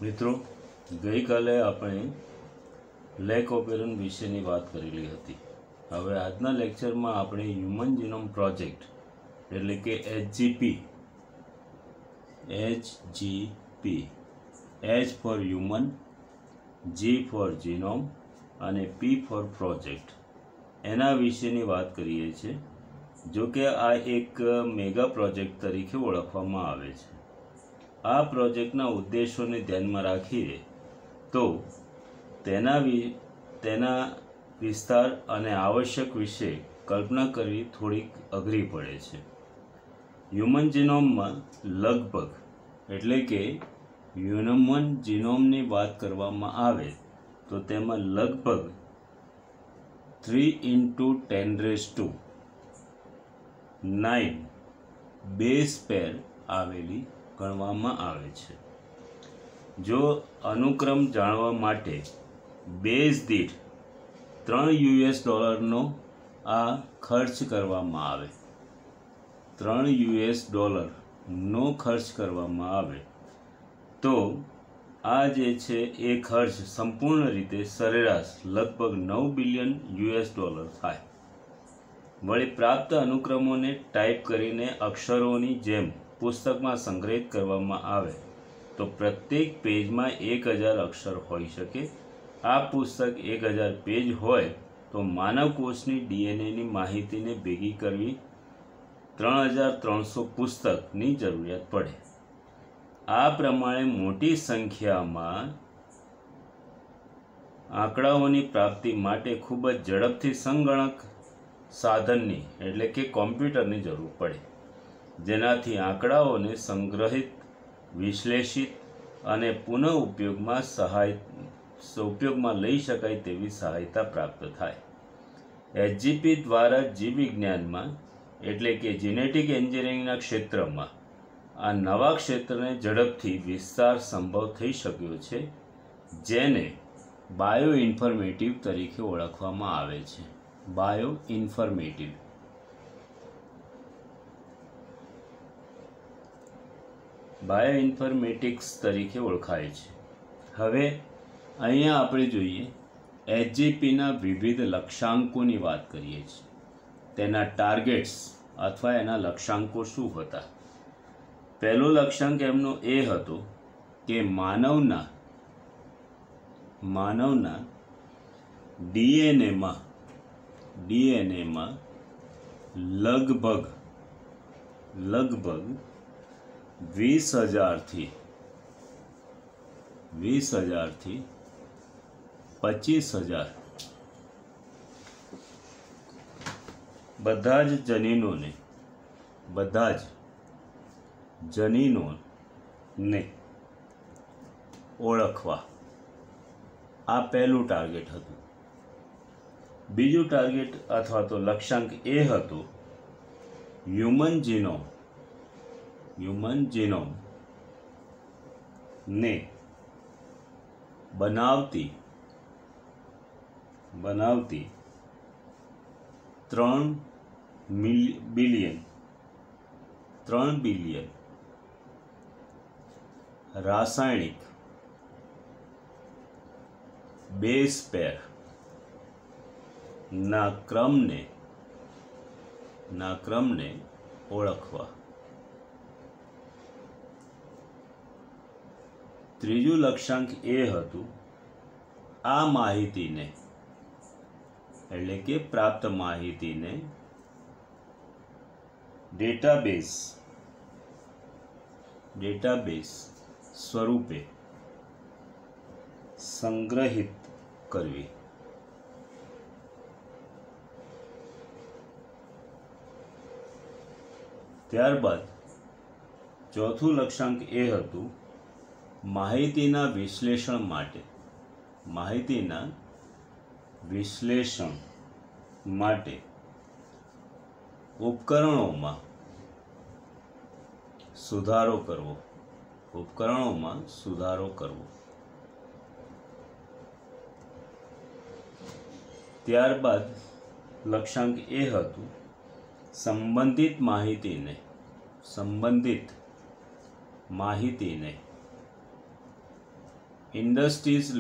મિત્રો, ગઈકાલે આપણે લેક ઓપેરન વિશેની વાત કરેલી હતી. હવે આજના લેક્ચરમાં આપણે હ્યુમન જીનોમ પ્રોજેક્ટ એટલે કે HGP H for human, G for genome અને P ફોર પ્રોજેક્ટ એના વિશેની વાત કરીએ છીએ. જો કે આ એક મેગા પ્રોજેક્ટ તરીકે ઓળખવામાં આવે છે. આ પ્રોજેક્ટના ઉદ્દેશોને ધ્યાનમાં રાખીએ તો તેના વિસ્તાર અને આવશ્યક વિશે કલ્પના કરવી થોડીક અઘરી પડે છે. હ્યુમન જીનોમમાં લગભગ એટલે કે હ્યુમન જીનોમની વાત કરવામાં આવે તો તેમાં લગભગ 3 × 10⁹ બેઝ પેર આવેલી ગણવામાં આવે છે. જો અનુક્રમ જાણવા માટે બેઝ દીઠ $3 આ ખર્ચ કરવામાં આવે, $3 ખર્ચ કરવામાં આવે તો આ જે છે એ ખર્ચ સંપૂર્ણ રીતે સરેરાશ લગભગ $9 બિલિયન થાય. વળી પ્રાપ્ત અનુક્રમોને ટાઈપ કરીને અક્ષરોની જેમ પુસ્તકમાં સંગ્રહિત કરવામાં આવે તો પ્રત્યેક પેજમાં 1000 અક્ષર હોઈ શકે. આ પુસ્તક 1000 પેજ હોય તો માનવ કોષની ડીએનએની માહિતીને ભેગી કરવી 3300 પુસ્તકની જરૂરિયાત પડે. આ પ્રમાણે મોટી સંખ્યામાં આંકડાઓની પ્રાપ્તિ માટે ખૂબ જ ઝડપથી સંગણક સાધનની એટલે કે કોમ્પ્યુટરની જરૂર પડે, જેનાથી આંકડાઓને સંગ્રહિત, વિશ્લેષિત અને પુનઃ ઉપયોગમાં લઈ શકાય તેવી સહાયતા પ્રાપ્ત થાય. HGP દ્વારા જીવવિજ્ઞાનમાં એટલે કે જેનેટિક એન્જિનિયરિંગના ક્ષેત્રમાં આ નવા ક્ષેત્રને ઝડપથી વિસ્તાર સંભવ થઈ શક્યો છે, જેને બાયો ઇન્ફોર્મેટિવ તરીકે ઓળખવામાં આવે છે. બાયો ઇન્ફોર્મેટિવ બાયોઇન્ફોર્મેટિક્સ તરીકે ઓળખાય છે. હવે અહીંયા આપણે જોઈએ HGPના વિવિધ લક્ષ્યાંકોની વાત કરીએ છીએ. તેના ટાર્ગેટ્સ અથવા એના લક્ષ્યાંકો શું હતા? પહેલો લક્ષ્યાંક એમનો એ હતો કે માનવના ડીએનએમાં લગભગ 20,000 થી 25,000 બધા જ જનીનોને ઓળખવા, આ પહેલું ટાર્ગેટ હતું. બીજું ટાર્ગેટ અથવા તો લક્ષ્યાંક એ હતો હ્યુમન જીનોમ ને બનાવતી 3 બિલિયન રાસાયણિક બેઝ પેર ના ક્રમને ઓળખવા. ત્રીજું લક્ષ્યાંક એ હતું આ માહિતીને એટલે કે પ્રાપ્ત માહિતીને ડેટાબેઝ સ્વરૂપે સંગ્રહિત કરવી. ત્યારબાદ ચોથું લક્ષ્યાંક એ હતું માહિતીના વિશ્લેષણ માટે ઉપકરણોમાં સુધારો કરવો. ત્યારબાદ લક્ષ્યાંક એ હતું સંબંધિત માહિતીને ઇન્ડસ્ટ્રીઝ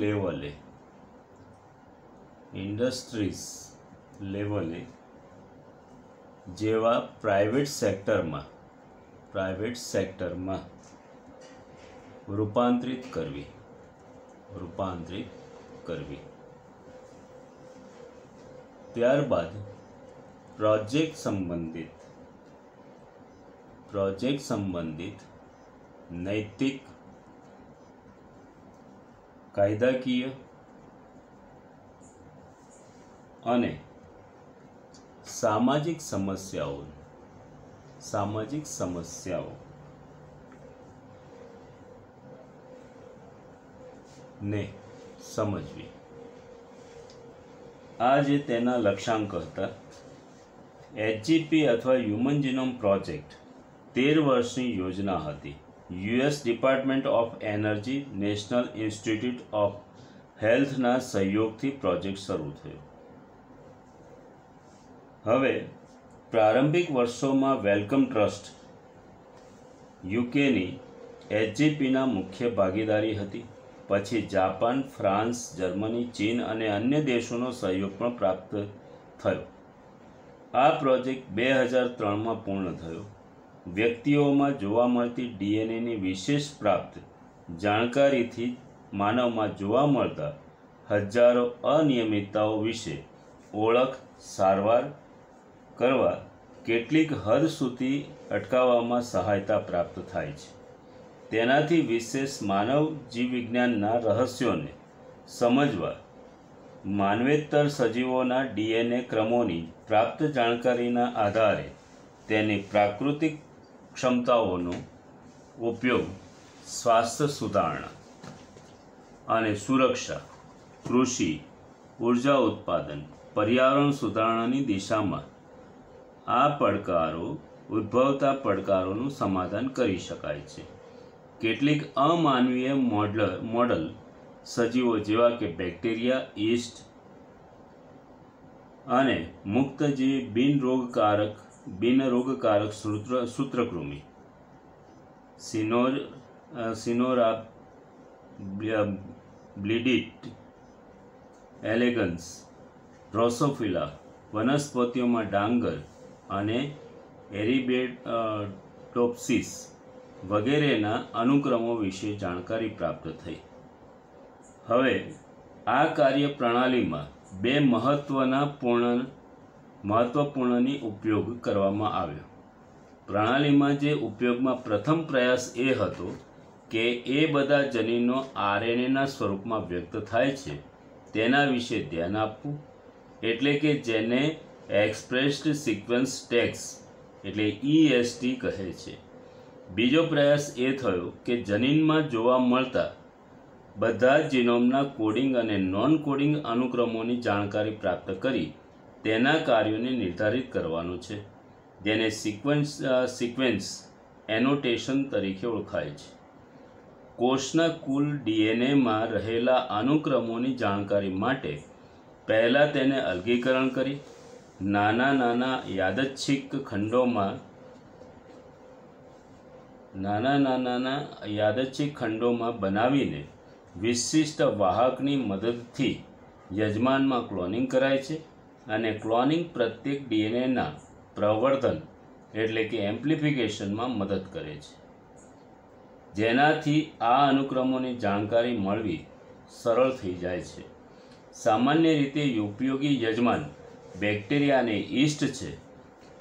લેવલે જેવા પ્રાઇવેટ સેક્ટરમાં રૂપાંતરિત કરવી. ત્યારબાદ પ્રોજેક્ટ સંબંધિત નૈતિક, કાયદાકીય અને સામાજિક સમસ્યાઓ ને સમજવી. આ જે તેના લક્ષ્યાંક હતા. HGP અથવા હ્યુમન જીનોમ પ્રોજેક્ટ 13 વર્ષની યોજના હતી. US department of energy, national institute of હેલ્થના સહયોગથી પ્રોજેક્ટ શરૂ થયો. હવે પ્રારંભિક વર્ષોમાં વેલકમ ટ્રસ્ટ યુકેની HGPના મુખ્ય ભાગીદારી હતી. પછી જાપાન, ફ્રાન્સ, જર્મની, ચીન અને અન્ય દેશોનો સહયોગ પણ પ્રાપ્ત થયો. આ પ્રોજેક્ટ 2003માં પૂર્ણ થયો. વ્યક્તિઓમાં જોવા મળતી DNAની વિશેષ પ્રાપ્ત જાણકારીથી માનવમાં જોવા મળતા હજારો અનિયમિતતાઓ વિશે ઓળખ, સારવાર કરવા કેટલીક હદ સુધી અટકાવવામાં સહાયતા પ્રાપ્ત થાય છે. તેનાથી વિશેષ માનવ જીવવિજ્ઞાનના રહસ્યોને સમજવા માનવેતર સજીવોના DNA ક્રમોની પ્રાપ્ત જાણકારીના આધારે તેની પ્રાકૃતિક ક્ષમતાઓનો ઉપયોગ સ્વાસ્થ્ય સુધારણા અને સુરક્ષા, કૃષિ, ઉર્જા ઉત્પાદન, પર્યાવરણ સુધારણાની દિશામાં ઉદ્ભવતા પડકારોનું સમાધાન કરી શકાય છે. કેટલીક અમાનવીય મોડલ સજીવો જેવા કે બેક્ટેરિયા, યીસ્ટ અને મુક્તજીવી બિનરોગકારક સૂત્રકૃમિ સિનોરા બ્લિડિટ એલેગન્સ, ડ્રોસોફિલા, વનસ્પતિઓમાં ડાંગર અને એરિબેડોપ્સિસ વગેરેના અનુક્રમો વિશે જાણકારી પ્રાપ્ત થઈ. હવે આ કાર્ય પ્રણાલીમાં બે મહત્વપૂર્ણની ઉપયોગ કરવામાં આવ્યો. પ્રણાલીમાં જે ઉપયોગમાં પ્રથમ પ્રયાસ એ હતો કે એ બધા જનીનો RNAના સ્વરૂપમાં વ્યક્ત થાય છે તેના વિશે ધ્યાન આપવું, એટલે કે જેને એક્સપ્રેસ્ડ સિક્વન્સ ટેક્સ એટલે EST કહે છે. બીજો પ્રયાસ એ થયો કે જનીનમાં જોવા મળતા બધા જીનોમના કોડિંગ અને નોન કોડિંગ અનુક્રમોની જાણકારી પ્રાપ્ત કરી તેના કાર્યોને નિર્ધારિત કરવાનું છે, જેને સિક્વન્સ એનોટેશન તરીકે ઓળખાય છે. કોષના કુલ DNAમાં રહેલા અનુક્રમોની જાણકારી માટે પહેલાં તેને અલગીકરણ કરી નાના યાદચ્છિક ખંડોમાં બનાવીને વિશિષ્ટ વાહકની મદદથી યજમાનમાં ક્લોનિંગ કરાય છે. અને ક્લોનિંગ પ્રત્યેક DNAના પ્રવર્ધન એટલે કે એમ્પ્લિફિકેશનમાં મદદ કરે છે, જેનાથી આ અનુક્રમોની જાણકારી મળવી સરળ થઈ જાય છે. સામાન્ય રીતે ઉપયોગી યજમાન બેક્ટેરિયા અને યીસ્ટ છે.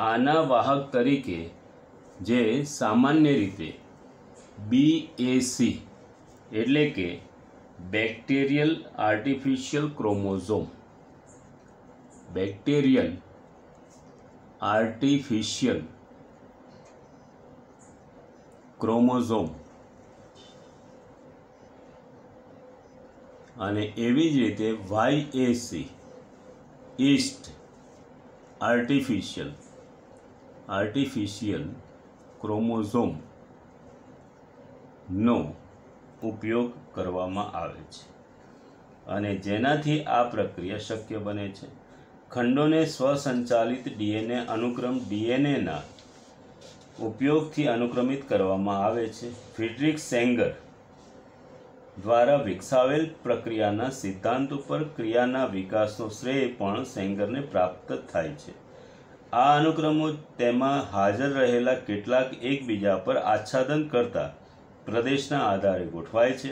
આના વાહક તરીકે જે સામાન્ય રીતે BAC એટલે કે બેક્ટેરિયલ આર્ટિફિશિયલ ક્રોમોઝોમ અને એવી જ રીતે YAC યીસ્ટ આર્ટિફિશિયલ ક્રોમોઝોમનો ઉપયોગ કરવામાં આવે છે અને જેનાથી આ પ્રક્રિયા શક્ય બને છે. ખંડોને સ્વસંચાલિત DNA અનુક્રમ DNAના ઉપયોગથી અનુક્રમિત કરવામાં આવે છે. ફ્રિડરિક સેંગર દ્વારા વિકસાવેલ પ્રક્રિયાના સિદ્ધાંત ઉપર ક્રિયાના વિકાસનો શ્રેય પણ સેંગરને પ્રાપ્ત થાય છે. આ અનુક્રમો તેમાં હાજર રહેલા કેટલાક એકબીજા પર આચ્છાદન કરતા પ્રદેશના આધારે ગોઠવાય છે.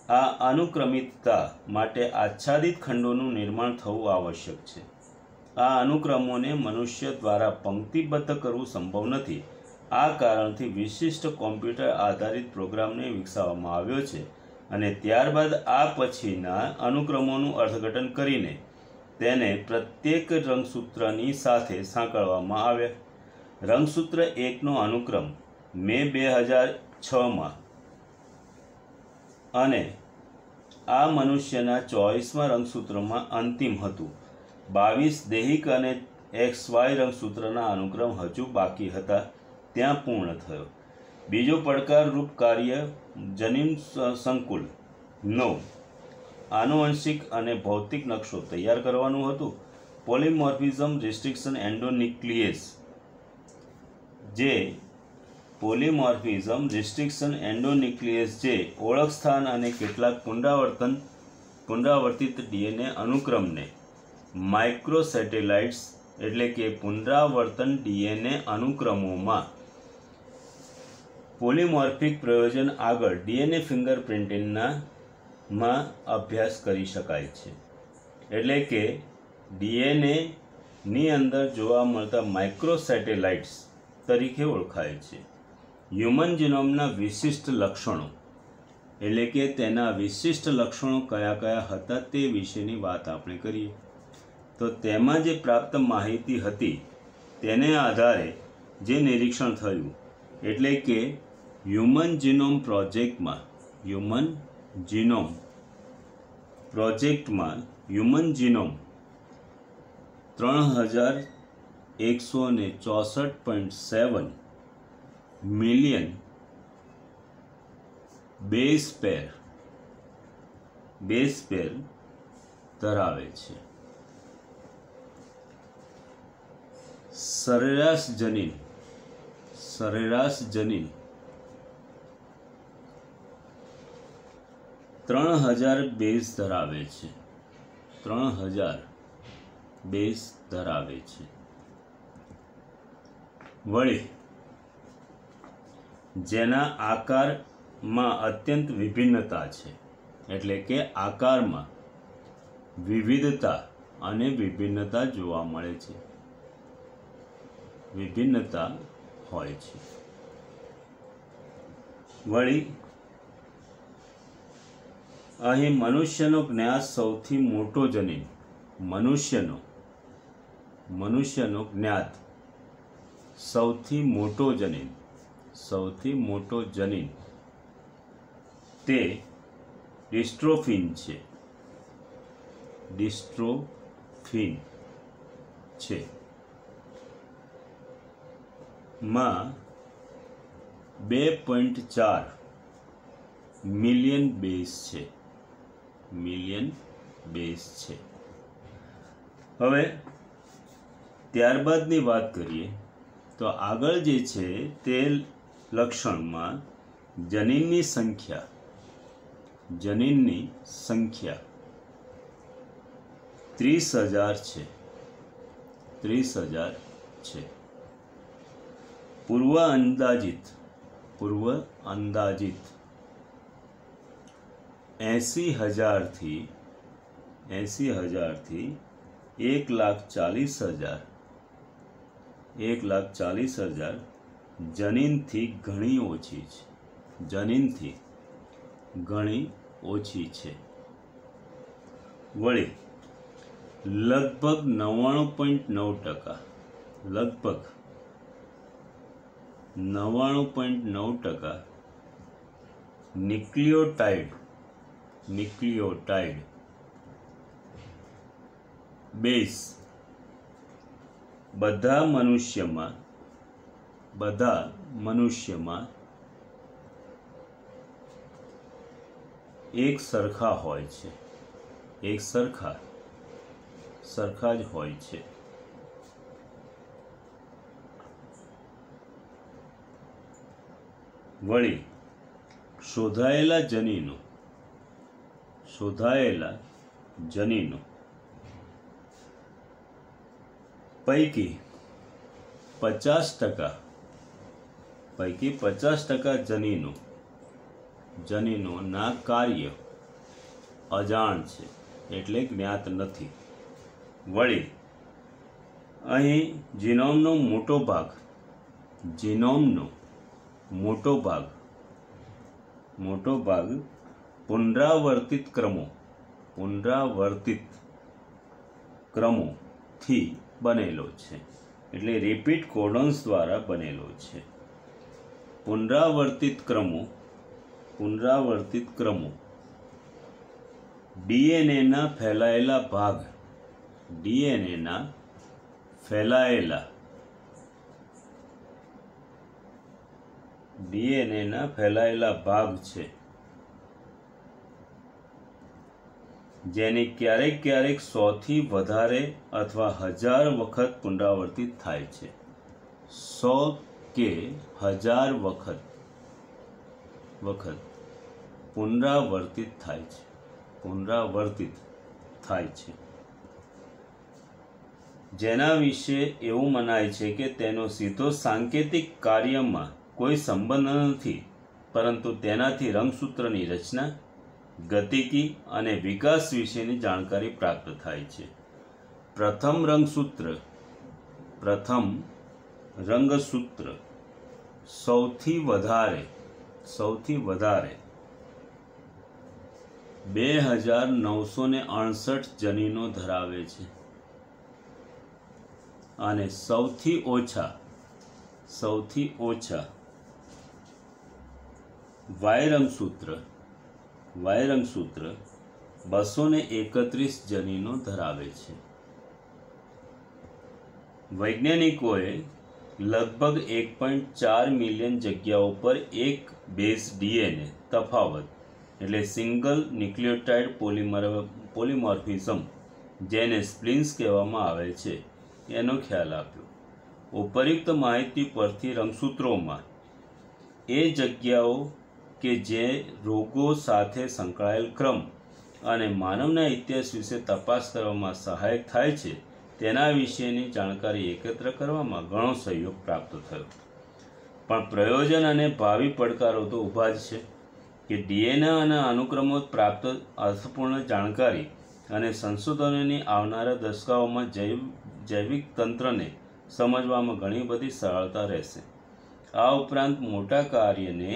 આ અનુક્રમિતતા માટે આચ્છાદિત ખંડોનું નિર્માણ થવું આવશ્યક છે. આ અનુક્રમોને મનુષ્ય દ્વારા પંક્તિબદ્ધ કરવું સંભવ નથી. આ કારણથી વિશિષ્ટ કોમ્પ્યુટર આધારિત પ્રોગ્રામને વિકસાવવામાં આવ્યો છે અને ત્યારબાદ આ પછીના અનુક્રમોનું અર્થઘટન કરીને તેને પ્રત્યેક રંગસૂત્રની સાથે સાંકળવામાં આવ્યા. રંગસૂત્ર 1નો અનુક્રમ મે 2006માં અને આ મનુષ્યના 24મા રંગસૂત્રમાં અંતિમ હતું. 22 દૈહિક અને XY રંગસૂત્રના અનુક્રમ હજુ બાકી હતા, ત્યાં પૂર્ણ થયો. બીજો પડકારરૂપ કાર્ય જનીન સંકુલ 9 આનુવંશિક અને ભૌતિક નકશો તૈયાર કરવાનું હતું. પોલિમોર્ફિઝમ રિસ્ટ્રિક્શન એન્ડોન્યુક્લિયેઝ જે ઓળખ સ્થાન અને કેટલાક પુનરાવર્તિત ડીએનએ અનુક્રમને માઇક્રોસેટેલાઇટ્સ એટલે કે પુનરાવર્તન ડીએનએ અનુક્રમોમાં પોલિમોર્ફિક પ્રયોજન આગળ ડીએનએ ફિંગરપ્રિન્ટિંગમાં અભ્યાસ કરી શકાય છે. એટલે કે ડીએનએની અંદર જોવા મળતા માઇક્રોસેટેલાઇટ્સ તરીકે ઓળખાય છે. હ્યુમન જીનોમના વિશિષ્ટ લક્ષણો એટલે કે તેના વિશિષ્ટ લક્ષણો કયા કયા હતા તે વિશેની વાત આપણે કરીએ તો તેમાં જે પ્રાપ્ત માહિતી હતી તેને આધારે જે નિરીક્ષણ થયું એટલે કે હ્યુમન જીનોમ પ્રોજેક્ટમાં હ્યુમન જીનોમ 3164.7 મિલિયન બેઝ પેર ધરાવે છે. સરેરાશ જનીન 3000 બેઝ ધરાવે છે. વળી જેના આકારમાં અત્યંત વિભિન્નતા છે એટલે કે આકારમાં વિવિધતા અને વિભિન્નતા જોવા મળે છે, વિભિન્નતા હોય છે. વળી અહીં મનુષ્યનો જ્ઞાત સૌથી મોટો જનીન મનુષ્યનો જ્ઞાત સૌથી મોટો જનીન તે ડિસ્ટ્રોફિન છે. માં 2.4 મિલિયન બેઝ છે. હવે ત્યારબાદની વાત કરીએ તો આગળ જે છે તે લક્ષણમાં જનીનની સંખ્યા 30,000 છે. પૂર્વ અંદાજિત 80,000 થી 1,40,000 જનીનથી ઘણી ઓછી છે. વળી લગભગ 99.9% ન્યુક્લિયોટાઇડ બેઝ બધા મનુષ્યમાં એક સરખા જ હોય છે. વળી શોધાયેલા જનીનો શોધાયેલા જનીનો પૈકી 50% જનીનોના કાર્ય અજાણ છે, એટલે જ્ઞાત નથી. વળી અહીં જીનોમનો મોટો ભાગ પુનરાવર્તિત ક્રમોથી બનેલો છે, એટલે રિપીટ કોડોન્સ દ્વારા બનેલો છે. પુનરાવર્તિત ક્રમો ડીએનએના ફેલાયેલા ભાગ છે, જેની ક્યારેક 100 થી વધારે અથવા 1000 વખત પુનરાવર્તિત થાય છે. 100 કે 1000 વખત પુનરાવર્તિત થાય છે, જેના વિશે એવું મનાય છે કે તેનો સીધો સાંકેતિક કાર્યમાં કોઈ સંબંધ નથી, પરંતુ તેનાથી રંગસૂત્રની રચના, ગતિકી અને વિકાસ વિશેની જાણકારી પ્રાપ્ત થાય છે. પ્રથમ રંગસૂત્ર સૌથી વધારે 2968 જનીનો ધરાવે છે, અને સૌથી ઓછા વાય રંગસૂત્ર 231 જનીનો ધરાવે છે. વૈજ્ઞાનિકોએ લગભગ 1.4 મિલિયન જગ્યાઓ પર એક બેઝ ડીએનએ તફાવત, એટલે સિંગલ ન્યુક્લિયોટાઇડ પોલિમોર્ફિઝમ, જેને સ્પ્લિન્સ કહેવામાં આવે છે, એનો ખ્યાલ આપ્યો. ઉપયુક્ત માહિતી પરથી રંગસૂત્રોમાં એ જગ્યાઓ કે જે રોગો સાથે સંકળાયેલ ક્રમ અને માનવના ઇતિહાસ વિશે તપાસ કરવામાં સહાયક થાય છે, તેના વિશેની જાણકારી એકત્ર કરવામાં ઘણો સહયોગ પ્રાપ્ત થયો. પણ પ્રયોજન અને ભાવિ પડકારો તો ઊભા જ છે કે ડીએનએ અને અનુક્રમો પ્રાપ્ત અર્થપૂર્ણ જાણકારી અને સંશોધનોની આવનારા દશકાઓમાં જૈવિક તંત્રને સમજવામાં ઘણી બધી સરળતા રહેશે. આ ઉપરાંત મોટા કાર્યને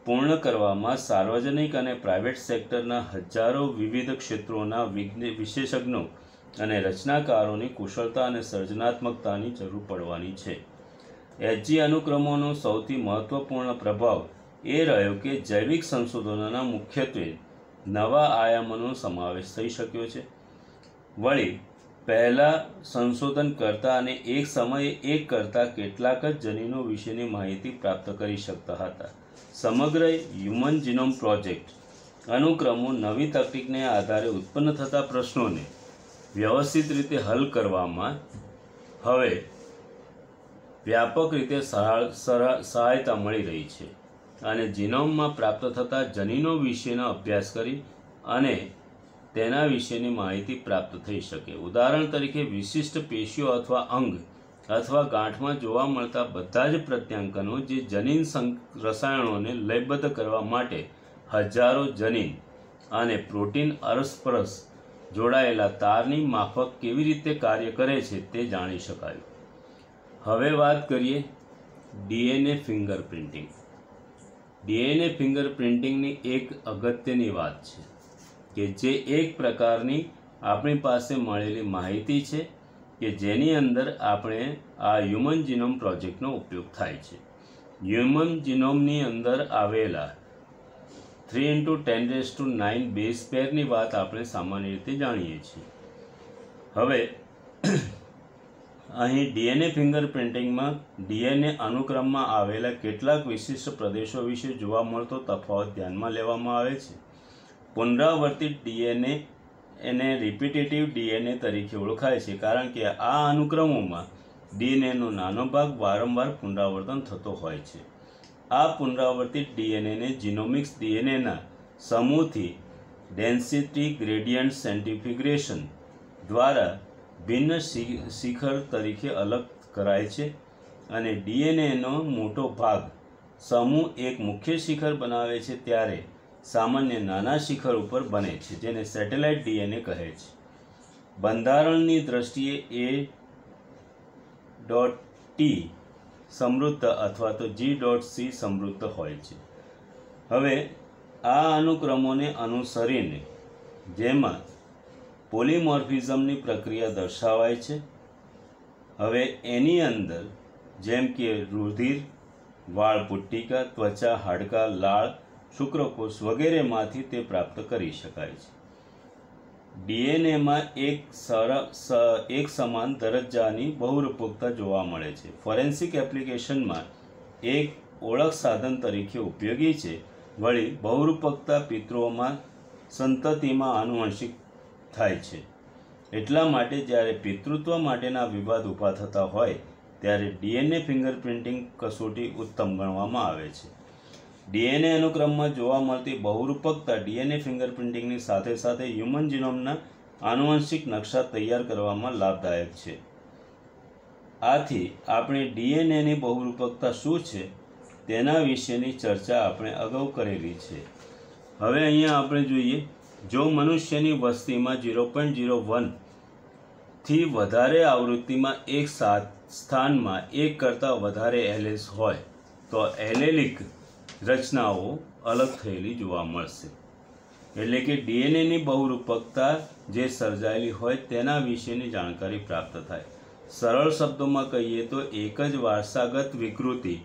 પૂર્ણ કરવામાં સાર્વજનિક અને પ્રાઇવેટ સેક્ટરના હજારો વિવિધ ક્ષેત્રોના વિશેષજ્ઞો અને રચનાકારોની કુશળતા અને સર્જનાત્મકતાની જરૂર પડવાની છે. એચજી અનુક્રમોનો સૌથી મહત્વપૂર્ણ પ્રભાવ એ રહ્યો કે જૈવિક સંશોધનોના મુખ્યત્વે નવા આયામોનો સમાવેશ થઈ શક્યો છે. વળી પહેલાં સંશોધન કરતા અને એક સમયે એક કરતાં કેટલાક જ જનીનો વિશેની માહિતી પ્રાપ્ત કરી શકતા હતા. સમગ્ર હ્યુમન જીનોમ પ્રોજેક્ટ અનુક્રમો નવી તકનિકને આધારે ઉત્પન્ન થતા પ્રશ્નોને વ્યવસ્થિત રીતે હલ કરવામાં હવે વ્યાપક રીતે સહાયતા મળી રહી છે, અને જીનોમમાં પ્રાપ્ત થતા જનીનો વિશેનો અભ્યાસ કરી અને તેના વિશેની માહિતી પ્રાપ્ત થઈ શકે. ઉદાહરણ તરીકે, વિશિષ્ટ પેશીઓ અથવા અંગ અથવા ગાંઠમાં જોવા મળતા બધા જ પ્રત્યાંકનો જે જનીન રસાયણોને લયબદ્ધ કરવા માટે હજારો જનીન અને પ્રોટીન અરસપરસ જોડાયેલા તારની માફક કેવી રીતે કાર્ય કરે છે તે જાણી શકાયું. હવે વાત કરીએ ડીએનએ ફિંગરપ્રિન્ટિંગ. ડીએનએ ફિંગરપ્રિન્ટિંગની એક અગત્યની વાત છે કે જે એક પ્રકારની આપણી પાસે મળેલી માહિતી છે કે જેની અંદર આપણે આ હ્યુમન જીનોમ પ્રોજેક્ટનો ઉપયોગ થાય છે. હ્યુમન જીનોમની અંદર આવેલા 3×10⁹ બેઝ પેરની વાત આપણે સામાન્ય રીતે જાણીએ છીએ. હવે અહીં ડીએનએ ફિંગરપ્રિન્ટિંગમાં ડીએનએ અનુક્રમમાં આવેલા કેટલાક વિશિષ્ટ પ્રદેશો વિશે જોવા મળતો તફાવત ધ્યાનમાં લેવામાં આવે છે. પુનરાવર્તિત ડીએનએ એને રિપીટેટિવ ડીએનએ તરીકે ઓળખાય છે, કારણ કે આ અનુક્રમોમાં ડીએનએનો નાનો ભાગ વારંવાર પુનરાવર્તન થતો હોય છે. આ પુનરાવર્તિત ડીએનએને જીનોમિક્સ ડીએનએના સમૂહથી ડેન્સિટી ગ્રેડિયન્ટ સેન્ટ્રીફ્યુગેશન દ્વારા ભિન્ન શિખર તરીકે અલગ કરાય છે અને ડીએનએનો મોટો ભાગ સમૂહ એક મુખ્ય શિખર બનાવે છે ત્યારે સામાન્ય નાના શિખર ઉપર બને છે, જેને સેટેલાઇટ ડીએનએ કહે છે. બંધારણની દ્રષ્ટિએ A.T સમૃદ્ધ અથવા તો G.C સમૃદ્ધ હોય છે. હવે આ અનુક્રમોને અનુસરીને જેમાં પોલીમોર્ફિઝમની પ્રક્રિયા દર્શાવાય છે. હવે એની અંદર જેમ કે રુધિર, વાળ પુટ્ટિકા, ત્વચા, હાડકાં, લાળ, શુક્રકોષ વગેરેમાંથી તે પ્રાપ્ત કરી શકાય છે. ડીએનએમાં એક સમાન દરજ્જાની બહુરૂપકતા જોવા મળે છે. ફોરેન્સિક એપ્લિકેશનમાં એક ઓળખ સાધન તરીકે ઉપયોગી છે. વળી બહુરૂપકતા પિતૃઓમાં સંતતિમાં આનુવંશિક થાય છે. એટલા માટે જ્યારે પિતૃત્વ માટેના વિવાદ ઊભા થતા હોય ત્યારે ડીએનએ ફિંગરપ્રિન્ટિંગ કસોટી ઉત્તમ ગણવામાં આવે છે. ડીએનએ અનુક્રમમાં જોવા મળતી બહુરૂપકતા ડીએનએ ફિંગરપ્રિન્ટિંગની સાથે સાથે હ્યુમન જીનોમના આનુવંશિક નકશા તૈયાર કરવામાં લાભદાયક છે. આથી આપણે ડીએનએની બહુરૂપકતા શું છે તેના વિશેની ચર્ચા આપણે અગાઉ કરેલી છે. હવે અહીંયા આપણે જોઈએ, જો મનુષ્યની વસ્તીમાં 0.01 થી વધારે આવૃત્તિમાં એક સ્થાનમાં એક કરતાં વધારે એલેલ્સ હોય તો એલેલિક રચનાઓ અલગ થયેલી જોવા મળશે. એટલે કે ડીએનએની બહુરૂપકતા જે સર્જાયેલી હોય તેના વિશેની જાણકારી પ્રાપ્ત થાય. સરળ શબ્દોમાં કહીએ તો એક જ વારસાગત વિકૃતિ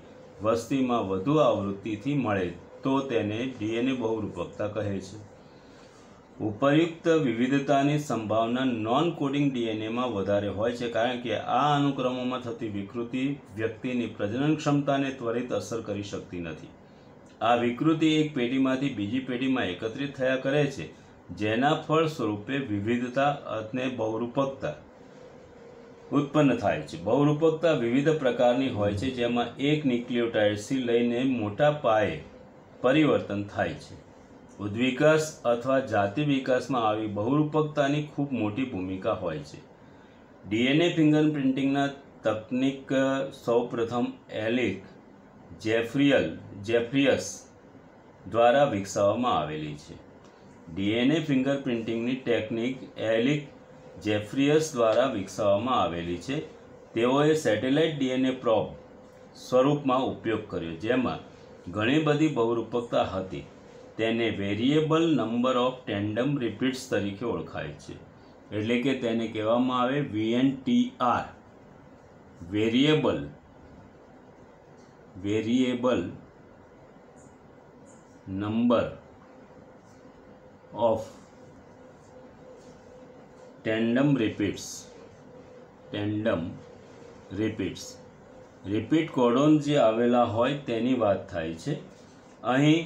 વસ્તીમાં વધુ આવૃત્તિથી મળે તો તેને ડીએનએ બહુરૂપકતા કહે છે. ઉપયુક્ત વિવિધતાની સંભાવના નોન કોડિંગ ડીએનએમાં વધારે હોય છે, કારણ કે આ અનુક્રમોમાં થતી વિકૃતિ વ્યક્તિની પ્રજનન ક્ષમતાને ત્વરિત અસર કરી શકતી નથી. આ વિકૃતિ એક પેઢીમાંથી બીજી પેઢીમાં એકત્રિત થયા કરે છે, જેના ફળ સ્વરૂપે વિવિધતા અને બહુરૂપકતા ઉત્પન્ન થાય છે. બહુરૂપકતા વિવિધ પ્રકારની હોય છે, જેમાં એક ન્યુક્લિયોટાઇડથી લઈને મોટા પાયે પરિવર્તન થાય છે. ઉદ્વિકાસ અથવા જાતિ વિકાસમાં આવી બહુરૂપકતાની ખૂબ મોટી ભૂમિકા હોય છે. ડીએનએ ફિંગરપ્રિન્ટિંગના તકનીક સૌપ્રથમ એલિક જેફ્રિયસ દ્વારા વિકસાવવામાં આવેલી છે. ડીએનએ ફિંગરપ્રિન્ટિંગની ટેકનિક એલિક જેફ્રિયસ દ્વારા વિકસાવવામાં આવેલી છે. તેઓએ સેટેલાઇટ ડીએનએ પ્રોબ સ્વરૂપમાં ઉપયોગ કર્યો, જેમાં ઘણી બધી બહુરૂપકતા હતી. તેને variable number of tandem repeats તરીકે ઓળખાય છે. એટલે કે તેને કહેવામાં આવે VNTR, variable number of tandem repeats. Repeat codon જે આવેલા હોય તેની વાત થાય છે. અહીં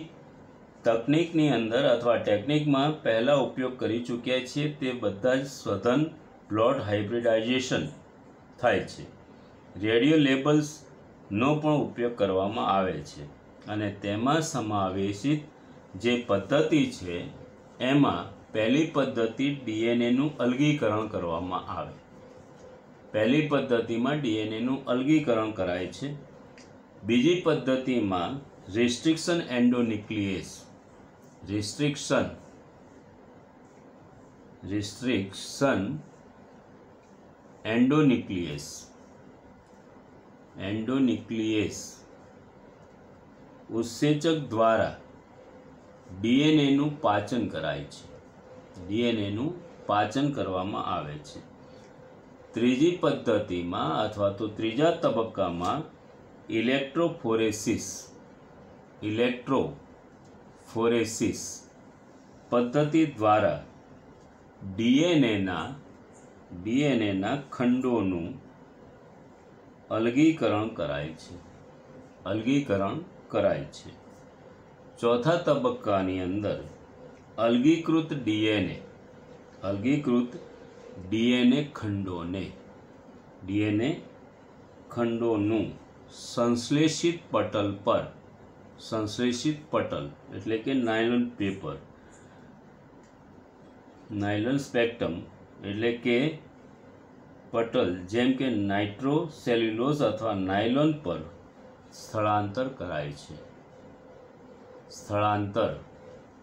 તકનીકની અંદર અથવા ટેકનિકમાં પહેલાં ઉપયોગ કરી ચૂક્યા છીએ તે બધા જ સઘન બ્લોડ હાઇબ્રિડાઇઝેશન થાય છે. રેડિયો લેબલ્સનો પણ ઉપયોગ કરવામાં આવે છે અને તેમાં સમાવેશિત જે પદ્ધતિ છે એમાં પહેલી પદ્ધતિ ડીએનએનું અલગીકરણ કરવામાં આવે. પહેલી પદ્ધતિમાં ડીએનએનું અલગીકરણ કરાય છે. બીજી પદ્ધતિમાં રિસ્ટ્રિક્શન એન્ડોન્યુક્લિયેસ ઉત્સેચક દ્વારા ડીએનએનું પાચન કરાય છે. પાચન કરવામાં આવે છે. ત્રીજી પદ્ધતિમાં અથવા તો ત્રીજા તબક્કામાં ઇલેક્ટ્રોફોરેસિસ પદ્ધતિ દ્વારા ડીએનએના ખંડોનું અલગીકરણ કરાય છે. ચોથા તબક્કાની અંદર અલગીકૃત ડીએનએ ખંડોનું સંશ્લેષિત પટલ એટલે કે નાયલોન પેપર નાયલોન સ્પેક્ટ્રમ એટલે કે પટલ જેમ કે નાઇટ્રોસેલ્યુલોઝ અથવા નાયલોન પર સ્થળાંતર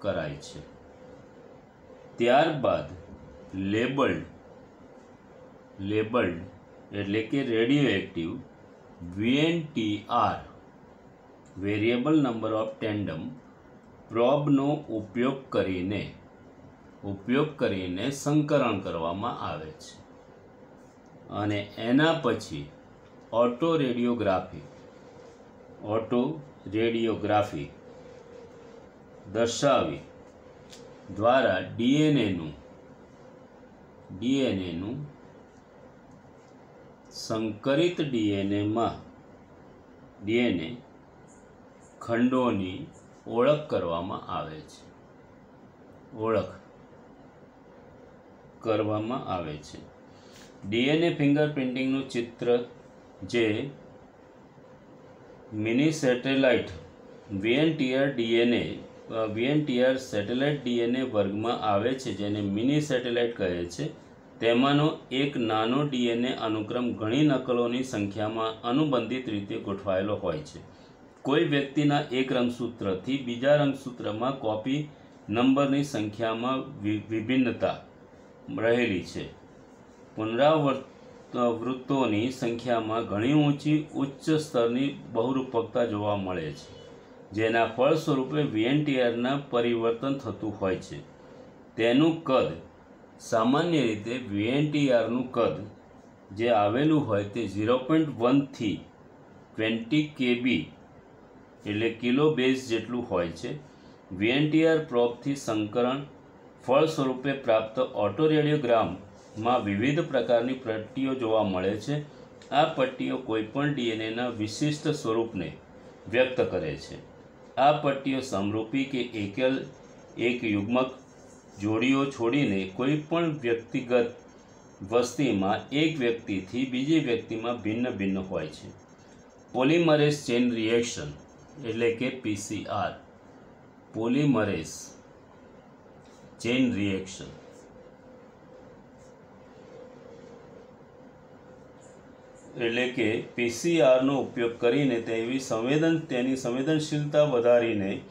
કરાય છે ત્યારબાદ લેબલ્ડ એટલે કે radioactive VNTR variable number of tandem પ્રોબનો ઉપયોગ કરીને સંકરણ કરવામાં આવે છે અને એના પછી ઓટો રેડિયોગ્રાફી દર્શાવી દ્વારા ડીએનએનું સંકરિત ડીએનએ ખંડોની ઓળખ કરવામાં આવે છે ડીએનએ ફિંગરપ્રિન્ટિંગનું ચિત્ર જે mini satellite VNTR satellite DNA વર્ગમાં આવે છે જેને મિની સેટેલાઇટ કહે છે તેમાંનો એક નાનો ડીએનએ અનુક્રમ ઘણી નકલોની સંખ્યામાં અનુબંધિત રીતે ગોઠવાયેલો હોય છે કોઈ વ્યક્તિના એક રંગસૂત્રથી બીજા રંગસૂત્રમાં કોપી નંબરની સંખ્યામાં વિભિન્નતા રહેલી છે પુનરાવૃત્તોની સંખ્યામાં ઘણી ઉચ્ચ સ્તરની બહુરૂપકતા જોવા મળે છે જેના ફળ સ્વરૂપે VNTRના પરિવર્તન થતું હોય છે તેનું કદ સામાન્ય રીતે VNTRનું કદ જે આવેલું હોય તે 0.1 થી 20 KB એટલે કિલો બેઝ જેટલું હોય છે VNTR પ્રોબથી સંકરણ ફળ સ્વરૂપે પ્રાપ્ત ઓટો રેડિયોગ્રામમાં વિવિધ પ્રકારની પટ્ટીઓ જોવા મળે છે આ પટ્ટીઓ કોઈપણ ડીએનએના વિશિષ્ટ સ્વરૂપને વ્યક્ત કરે છે આ પટ્ટીઓ સમરૂપી કે એક યુગ્મક જોડીઓ છોડીને કોઈપણ વ્યક્તિગત વસ્તીમાં એક વ્યક્તિથી બીજી વ્યક્તિમાં ભિન્ન હોય છે પોલિમરેઝ ચેઇન રિએક્શન એટલે કે PCR પોલિમરેઝ ચેઇન રિએક્શન એટલે કે PCRનો ઉપયોગ કરીને તેની સંવેદનશીલતા વધારીને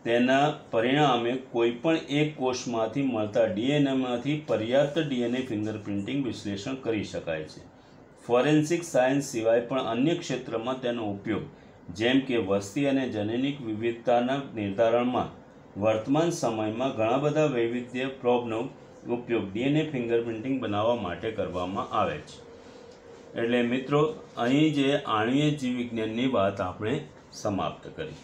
તેના પરિણામે કોઈપણ એક કોષમાંથી મળતા ડીએનએમાંથી પર્યાપ્ત ડીએનએ ફિંગરપ્રિન્ટિંગ વિશ્લેષણ કરી શકાય છે ફોરેન્સિક સાયન્સ સિવાય પણ અન્ય ક્ષેત્રમાં તેનો ઉપયોગ જેમ કે વસ્તી અને જનનિક વિવિધતાના નિર્ધારણમાં વર્તમાન સમયમાં ઘણા બધા વૈવિધ્ય પ્રોબનો ઉપયોગ ડીએનએ ફિંગરપ્રિન્ટિંગ બનાવવા માટે કરવામાં આવે છે એટલે મિત્રો અહીં જે આણ્વીય જીવવિજ્ઞાનની વાત આપણે સમાપ્ત કરી